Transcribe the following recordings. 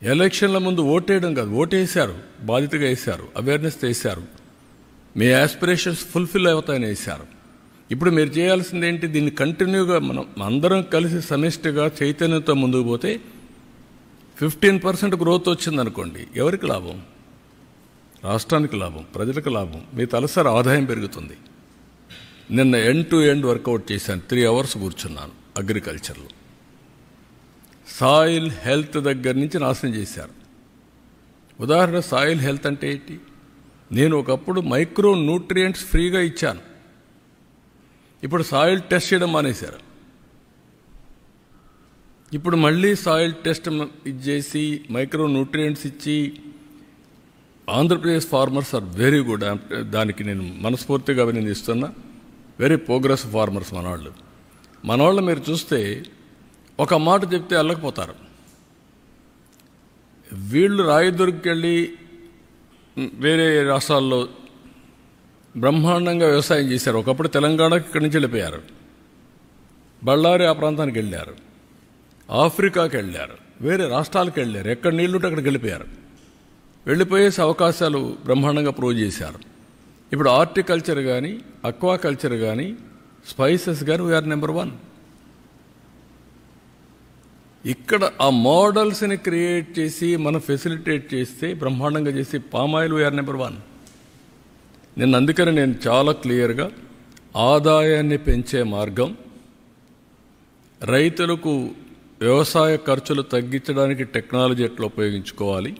ఎలక్షన్ల ముందు ఓటేయడం కాదు, ఓటేసారు, బాధ్యతగా వేశారు, అవేర్నెస్ వేశారు, మీ ఆస్పిరేషన్స్ ఫుల్ఫిల్ అవుతాయని వేశారు. ఇప్పుడు మీరు చేయాల్సింది ఏంటి? దీన్ని కంటిన్యూగా మనం అందరం కలిసి సమిష్టిగా చైతన్యంతో ముందుకు పోతే 15% గ్రోత్ వచ్చిందనుకోండి, ఎవరికి లాభం? రాష్ట్రానికి లాభం, ప్రజలకు లాభం, మీ తలసరి ఆదాయం పెరుగుతుంది. నిన్న ఎండ్ టు ఎండ్ వర్కౌట్ చేశాను, 3 hours కూర్చున్నాను అగ్రికల్చర్లో. సాయిల్ హెల్త్ దగ్గర నుంచి నాశనం చేశారు. ఉదాహరణ, సాయిల్ హెల్త్ అంటే ఏంటి? నేను ఒకప్పుడు మైక్రో న్యూట్రియంట్స్ ఫ్రీగా ఇచ్చాను, ఇప్పుడు సాయిల్ టెస్ట్ చేయడం మానేశారు. ఇప్పుడు మళ్ళీ సాయిల్ టెస్ట్ ఇచ్చేసి మైక్రో న్యూట్రియంట్స్ ఇచ్చి Andhra Pradesh farmers are very good, దానికి నేను మనస్ఫూర్తిగా అభినందిస్తున్నా. వెరీ ప్రోగ్రెస్ ఫార్మర్స్ మనవాళ్ళు మీరు చూస్తే ఒక మాట చెప్తే అల్లకపోతారు. వీళ్ళు రాయదుర్గకి వెళ్ళి వేరే రాష్ట్రాల్లో బ్రహ్మాండంగా వ్యవసాయం చేశారు. ఒకప్పుడు తెలంగాణకి ఇక్కడి నుంచి వెళ్ళిపోయారు, బళ్ళారి ఆ ప్రాంతానికి వెళ్ళారు, ఆఫ్రికాకి వెళ్ళారు, వేరే రాష్ట్రాలకు వెళ్ళారు, ఎక్కడ నీళ్లుంటే అక్కడికి వెళ్ళిపోయారు. వెళ్ళిపోయేసి అవకాశాలు బ్రహ్మాండంగా ప్రూవ్ చేశారు. ఇప్పుడు హార్టికల్చర్ కానీ, అక్వాకల్చర్ కానీ, స్పైసెస్ కానీ వీఆర్ నెంబర్ 1. ఇక్కడ ఆ మోడల్స్ని క్రియేట్ చేసి మనం ఫెసిలిటేట్ చేస్తే, బ్రహ్మాండంగా చేసి పామాయిల్ వీఆర్ నెంబర్ 1. అందుకని నేను చాలా క్లియర్గా ఆదాయాన్ని పెంచే మార్గం, రైతులకు వ్యవసాయ ఖర్చులు తగ్గించడానికి టెక్నాలజీ ఎట్లా ఉపయోగించుకోవాలి,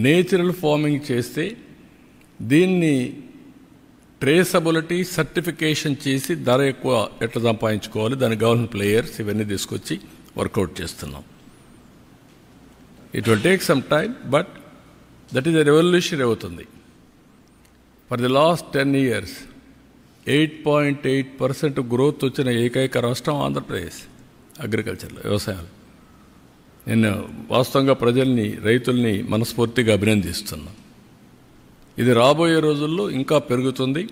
నేచురల్ ఫార్మింగ్ చేస్తే దీన్ని ట్రేసబిలిటీ సర్టిఫికేషన్ చేసి ధర ఎక్కువ ఎట్లా సంపాదించుకోవాలి, దానికి కావాల్సిన ప్లేయర్స్ ఇవన్నీ తీసుకొచ్చి వర్కౌట్ చేస్తున్నాం. It will take some time, but that is a revolution అవుతుంది. For the last 10 years 8.8% growth వచ్చిన ఏకైక రాష్ట్రం ఆంధ్రప్రదేశ్ అగ్రికల్చర్లో, వ్యవసాయం. నేను వాస్తవంగా ప్రజల్ని, రైతుల్ని మనస్ఫూర్తిగా అభినందిస్తున్నాను. ఇది రాబోయే రోజుల్లో ఇంకా పెరుగుతుంది.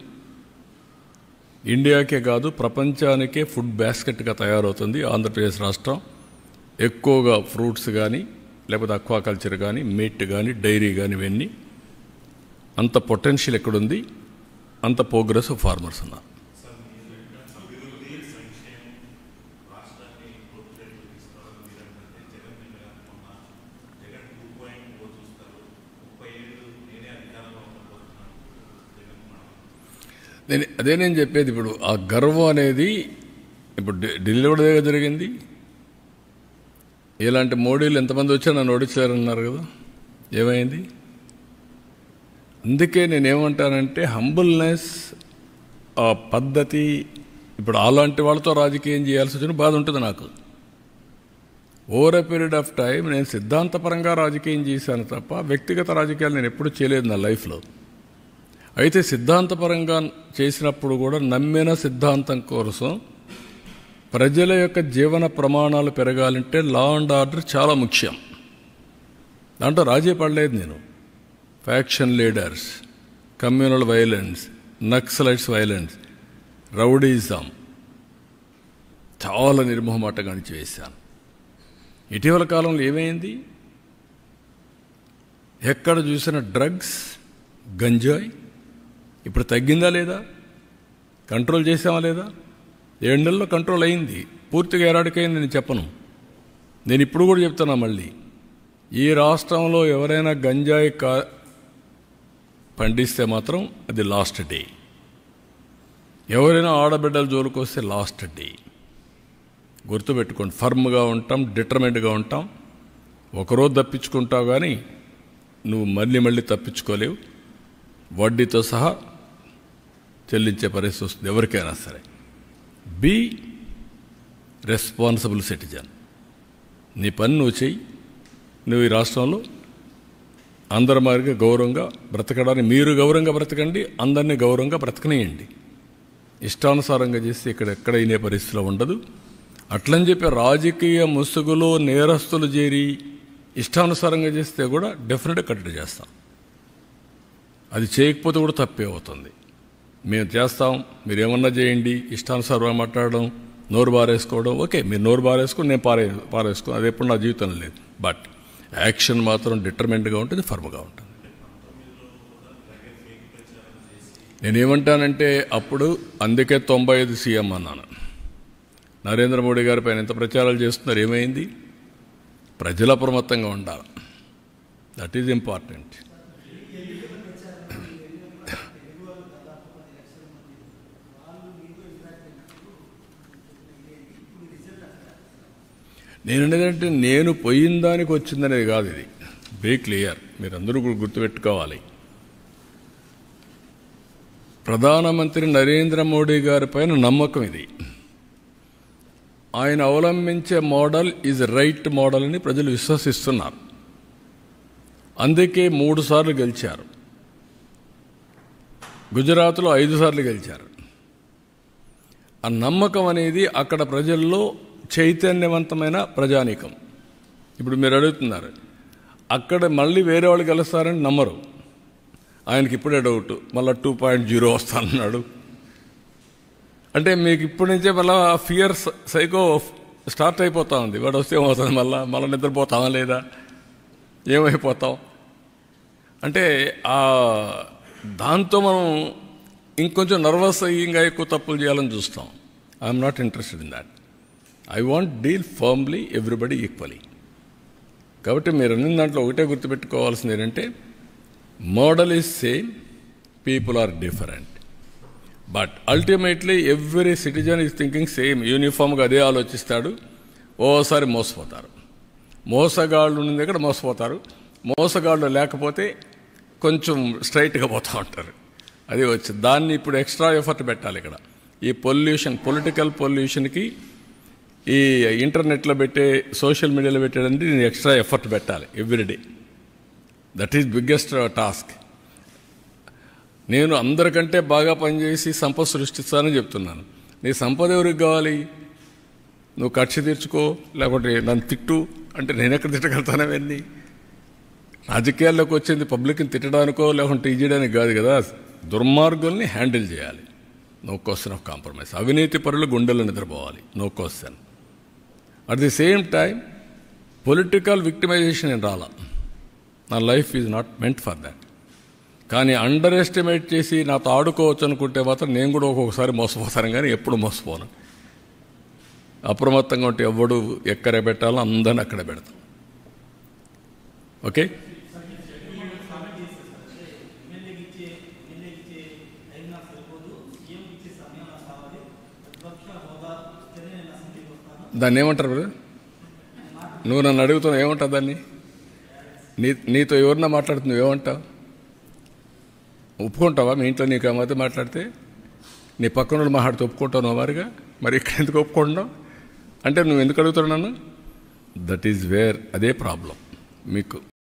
ఇండియాకే కాదు, ప్రపంచానికే ఫుడ్ బాస్కెట్గా తయారవుతుంది ఆంధ్రప్రదేశ్ రాష్ట్రం. ఎక్కువగా ఫ్రూట్స్ కానీ, లేకపోతే అక్వాకల్చర్ కానీ, మీట్ కానీ, డైరీ కానీ, ఇవన్నీ అంత పొటెన్షియల్ ఎక్కడుంది, అంత ప్రోగ్రెస్ ఫార్మర్స్ ఉన్నారు. నేను చెప్పేది, ఇప్పుడు ఆ గర్వం అనేది ఇప్పుడు ఢిల్లీలో కూడా జరిగింది. ఇలాంటి మోడీలు ఎంతమంది వచ్చా నన్ను ఓడించారన్నారు కదా, ఏమైంది? అందుకే నేనేమంటానంటే హంబుల్నెస్, ఆ పద్ధతి. ఇప్పుడు అలాంటి వాళ్ళతో రాజకీయం చేయాల్సి వచ్చిన బాధ ఉంటుంది నాకు. Over a period of time నేను సిద్ధాంతపరంగా రాజకీయం చేశాను తప్ప వ్యక్తిగత రాజకీయాలు నేను ఎప్పుడూ చేయలేదు నా లైఫ్లో. అయితే సిద్ధాంతపరంగా చేసినప్పుడు కూడా నమ్మిన సిద్ధాంతం కోసం ప్రజల యొక్క జీవన ప్రమాణాలు పెరగాలంటే లా అండ్ ఆర్డర్ చాలా ముఖ్యం. దాంట్లో రాజీ పడలేదు నేను. Faction leaders, communal violence, Naxalites violence, rowdyism చాలా నిర్మోహమాటంగా వేశాను. ఇటీవల కాలంలో ఏమైంది? ఎక్కడ చూసిన డ్రగ్స్, గంజాయి. ఇప్పుడు తగ్గిందా లేదా? కంట్రోల్ చేసామా లేదా? 7 నెలల్లో కంట్రోల్ అయింది. పూర్తిగా ఎరాడికైంది నేను చెప్పను. నేను ఇప్పుడు కూడా చెప్తున్నా మళ్ళీ, ఈ రాష్ట్రంలో ఎవరైనా గంజాయి పండిస్తే మాత్రం అది లాస్ట్ డే. ఎవరైనా ఆడబిడ్డల జోలికి వస్తే లాస్ట్ డే. గుర్తుపెట్టుకోండి, ఫర్మ్గా ఉంటాం, డిటర్మెంట్గా ఉంటాం. ఒకరోజు తప్పించుకుంటావు కానీ నువ్వు మళ్ళీ తప్పించుకోలేవు. వడ్డీతో సహా చెల్లించే పరిస్థితి వస్తుంది ఎవరికైనా సరే. Be responsible citizen. నీ పని నువ్వు చెయ్యి. నువ్వు ఈ రాష్ట్రంలో అందరి మాదిరిగా గౌరవంగా బ్రతకడానికి, మీరు గౌరవంగా బ్రతకండి, అందరినీ గౌరవంగా బ్రతకనేయండి. ఇష్టానుసారంగా చేస్తే ఎక్కడ అయినే పరిస్థితిలో ఉండదు. అట్లని చెప్పి రాజకీయ ముసుగులో నేరస్తులు చేరి ఇష్టానుసారంగా చేస్తే కూడా డెఫినెట్గా కట్టడి చేస్తాం. అది చేయకపోతే కూడా తప్పే అవుతుంది. మేము చేస్తాం, మీరు ఏమన్నా చేయండి, ఇష్టానుసారంగా మాట్లాడడం, నోరు బారేసుకోవడం. ఓకే, మీరు నోరు బారేసుకుని నేను పారేసుకో, అది ఎప్పుడు నా జీవితంలో లేదు. బట్ యాక్షన్ మాత్రం డిటర్మెంట్గా ఉంటుంది, ఫర్మ్గా ఉంటుంది. నేనేమంటానంటే అప్పుడు అందుకే 95 సీఎం అన్నాను. నరేంద్ర మోడీ గారి పైన ఎంత ప్రచారాలు చేస్తున్నారు, ఏమైంది? ప్రజలు అప్రమత్తంగా ఉండాలి. That is important. నేననేదంటే నేను పోయిన దానికి వచ్చిందనేది కాదు. ఇది బీ క్లియర్, మీరందరూ గుర్తుపెట్టుకోవాలి. ప్రధానమంత్రి నరేంద్ర మోడీ గారి పైన నమ్మకం ఇది. ఆయన అవలంబించే మోడల్ ఈజ్ రైట్ మోడల్ అని ప్రజలు విశ్వసిస్తున్నారు. అందుకే 3 సార్లు గెలిచారు. గుజరాత్లో 5 సార్లు గెలిచారు. ఆ నమ్మకం అనేది అక్కడ ప్రజల్లో చైతన్యవంతమైన ప్రజానీకం. ఇప్పుడు మీరు అడుగుతున్నారు, అక్కడ మళ్ళీ వేరే వాళ్ళు గెలుస్తారని నమ్మరు. ఆయనకి ఇప్పుడే డౌట్, మళ్ళీ 2.0 వస్తానన్నాడు. అంటే మీకు ఇప్పటి నుంచే మళ్ళీ ఫియర్ సైకో స్టార్ట్ అయిపోతా ఉంది. వాడు వస్తే ఏమవుతుంది, మళ్ళీ నిద్రపోతామా లేదా, ఏమైపోతాం అంటే దాంతో మనం ఇంకొంచెం నర్వస్ అయ్యి ఇంకా ఎక్కువ తప్పులు చేయాలని చూస్తాం. I'm not interested in that. I want deal firmly everybody equally. కాబట్టి మీరు అన్ని దాంట్లో ఒకటే గుర్తుపెట్టుకోవాల్సింది ఏంటంటే, model is same, people are different, but ultimately every citizen is thinking same. యూనిఫామ్గా అదే ఆలోచిస్తాడు. ఓసారి మోసపోతారు. మోసగాళ్ళు ఉన్న దగ్గర మోసపోతారు. మోసగాళ్ళు లేకపోతే కొంచెం స్ట్రైట్గా పోతూ ఉంటారు. అది వచ్చింది. దాన్ని ఇప్పుడు ఎక్స్ట్రా ఎఫర్ట్ పెట్టాలి. ఇక్కడ ఈ పొలిటికల్ పొల్యూషన్కి ఈ ఇంటర్నెట్లో పెట్టే, సోషల్ మీడియాలో పెట్టేదంటే నేను ఎక్స్ట్రా ఎఫర్ట్ పెట్టాలి everyday. That is biggest task. నేను అందరికంటే బాగా పనిచేసి సంపద సృష్టిస్తానని చెప్తున్నాను. నీ సంపద ఎవరికి కావాలి? నువ్వు కక్ష తీర్చుకో, లేకపోతే నన్ను తిట్టు అంటే నేను ఎక్కడ తిట్టగలుగుతానవన్నీ? రాజకీయాల్లోకి వచ్చింది పబ్లిక్ని తిట్టడానికో లేకుంటే ఇది చేయడానికి కాదు కదా. దుర్మార్గుల్ని హ్యాండిల్ చేయాలి. No question of compromise. అవినీతి పరులు గుండెల్లో నిద్రపోవాలి. No question. At the same time political victimization ఏం రాలా. నా life is not meant for that. కానీ అండర్ ఎస్టిమేట్ చేసి నాతో ఆడుకోవచ్చు అనుకుంటే మాత్రం నేను కూడా ఒక్కొక్కసారి మోసపోతాను, కానీ ఎప్పుడు మోసపోను. అప్రమత్తంగా ఉంటే ఎవడు ఎక్కడ పెట్టాలో అందరిని అక్కడ పెడతాం. ఓకే. దాన్ని ఏమంటారు బ్రదర్? నువ్వు నన్ను అడుగుతున్నావు ఏమంటావు దాన్ని? నీతో ఎవరన్నా మాట్లాడుతున్నావు ఏమంటావు? ఒప్పుకుంటావా? మీ ఇంట్లో నీకు ఆ మధ్య మాట్లాడితే నీ పక్కన వాళ్ళు మాట్లాడితే ఒప్పుకుంటావు వారిగా? మరి ఇక్కడ ఎందుకు ఒప్పుకుంటున్నావు అంటే నువ్వు ఎందుకు అడుగుతున్నావు నన్ను? దట్ ఈజ్ వేర్ అదే ప్రాబ్లం మీకు.